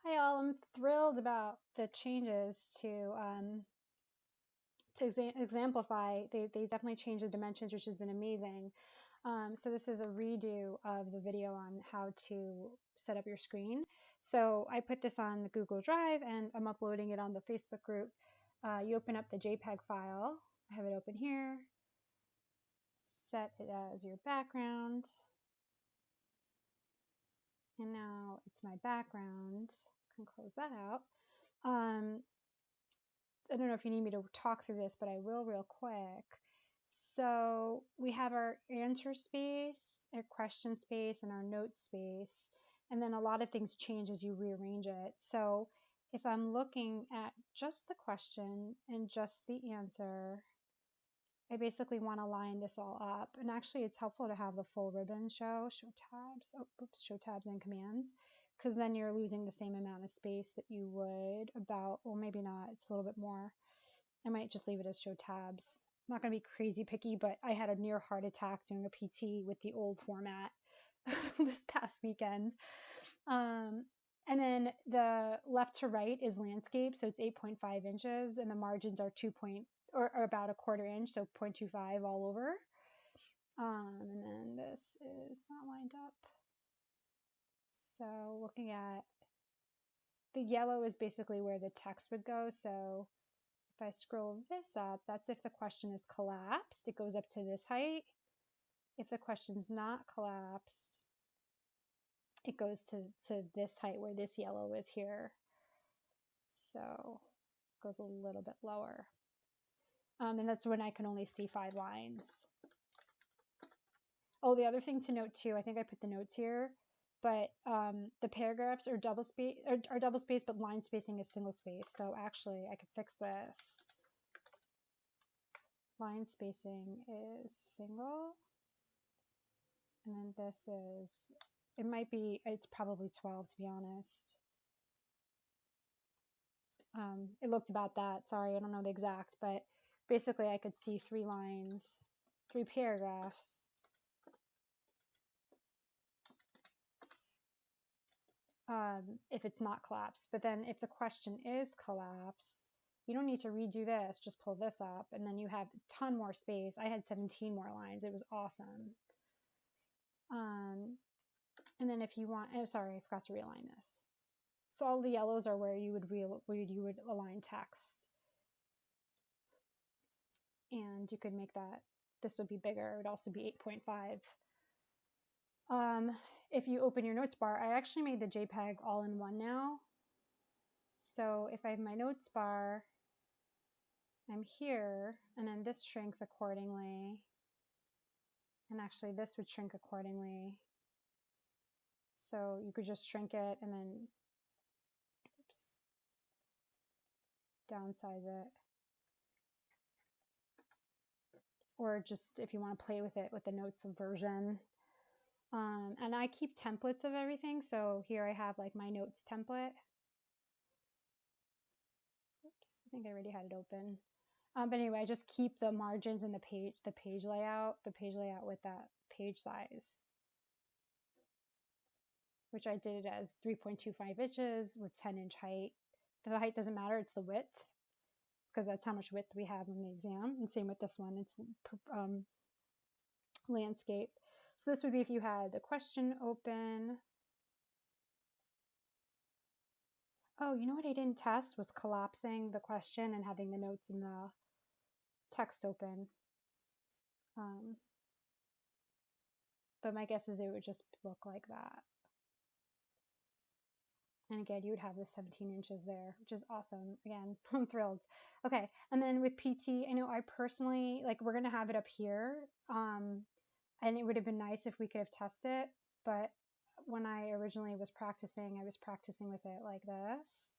Hi all, I'm thrilled about the changes to Examplify. They definitely changed the dimensions, which has been amazing. So this is a redo of the video on how to set up your screen. So I put this on the Google Drive and I'm uploading it on the Facebook group. You open up the JPEG file. I have it open here. Set it as your background. And now it's my background. I can close that out. I don't know if you need me to talk through this, but I will real quick. So we have our answer space, our question space, and our note space. And then a lot of things change as you rearrange it. So if I'm looking at just the question and just the answer, I basically want to line this all up. And actually, it's helpful to have the full ribbon show tabs, show tabs and commands, because then you're losing the same amount of space that you would about, well, maybe not, it's a little bit more. I might just leave it as show tabs. I'm not going to be crazy picky, but I had a near heart attack doing a PT with the old format this past weekend. And then the left to right is landscape, so it's 8.5 inches, and the margins are or about a quarter inch, so 0.25 all over. And then this is not lined up. So looking at the yellow is basically where the text would go. So if I scroll this up, that's if the question is collapsed, it goes up to this height. If the question's not collapsed, it goes to this height where this yellow is here. So it goes a little bit lower. And that's when I can only see 5 lines. Oh, the other thing to note too, I think I put the notes here, but the paragraphs are double space, but line spacing is single space. So actually I could fix this. Line spacing is single. And then this is, it's probably 12 to be honest. It looked about that. Sorry, I don't know the exact, but basically I could see 3 lines, 3 paragraphs. If it's not collapsed. But then if the question is collapsed, you don't need to redo this, just pull this up, and then you have a ton more space. I had 17 more lines. It was awesome. And then if you want, oh, sorry, I forgot to realign this. So all the yellows are where you would align text. And you could make that, this would be bigger. It would also be 8.5. If you open your notes bar, I actually made the JPEG all in one now. So if I have my notes bar, I'm here, and then this shrinks accordingly. And actually this would shrink accordingly. So you could just shrink it and then, oops, downsize it. Or just if you want to play with it with the notes version. And I keep templates of everything. So here I have like my notes template. Oops, I think I already had it open. But anyway, I just keep the margins and the page layout with that page size, which I did as 3.25 inches with 10-inch height. The height doesn't matter, it's the width, because that's how much width we have in the exam. And same with this one, it's landscape. So this would be if you had the question open. Oh, you know what I didn't test was collapsing the question and having the notes and the text open. But my guess is it would just look like that. And again, you would have the 17 inches there, which is awesome. Again, I'm thrilled. Okay, and then with PT, I know I personally, like, we're gonna have it up here. And it would have been nice if we could have tested it, but when I originally was practicing, I was practicing with it like this.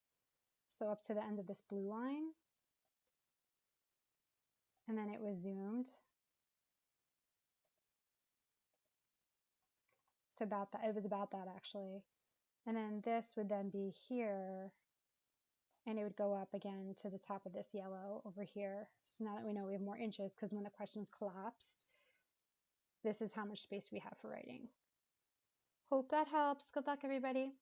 So up to the end of this blue line. And then it was zoomed. So about that, it was about that actually. And then this would then be here, and it would go up again to the top of this yellow over here. So now that we know we have more inches, because when the question's collapsed, this is how much space we have for writing. Hope that helps. Good luck, everybody.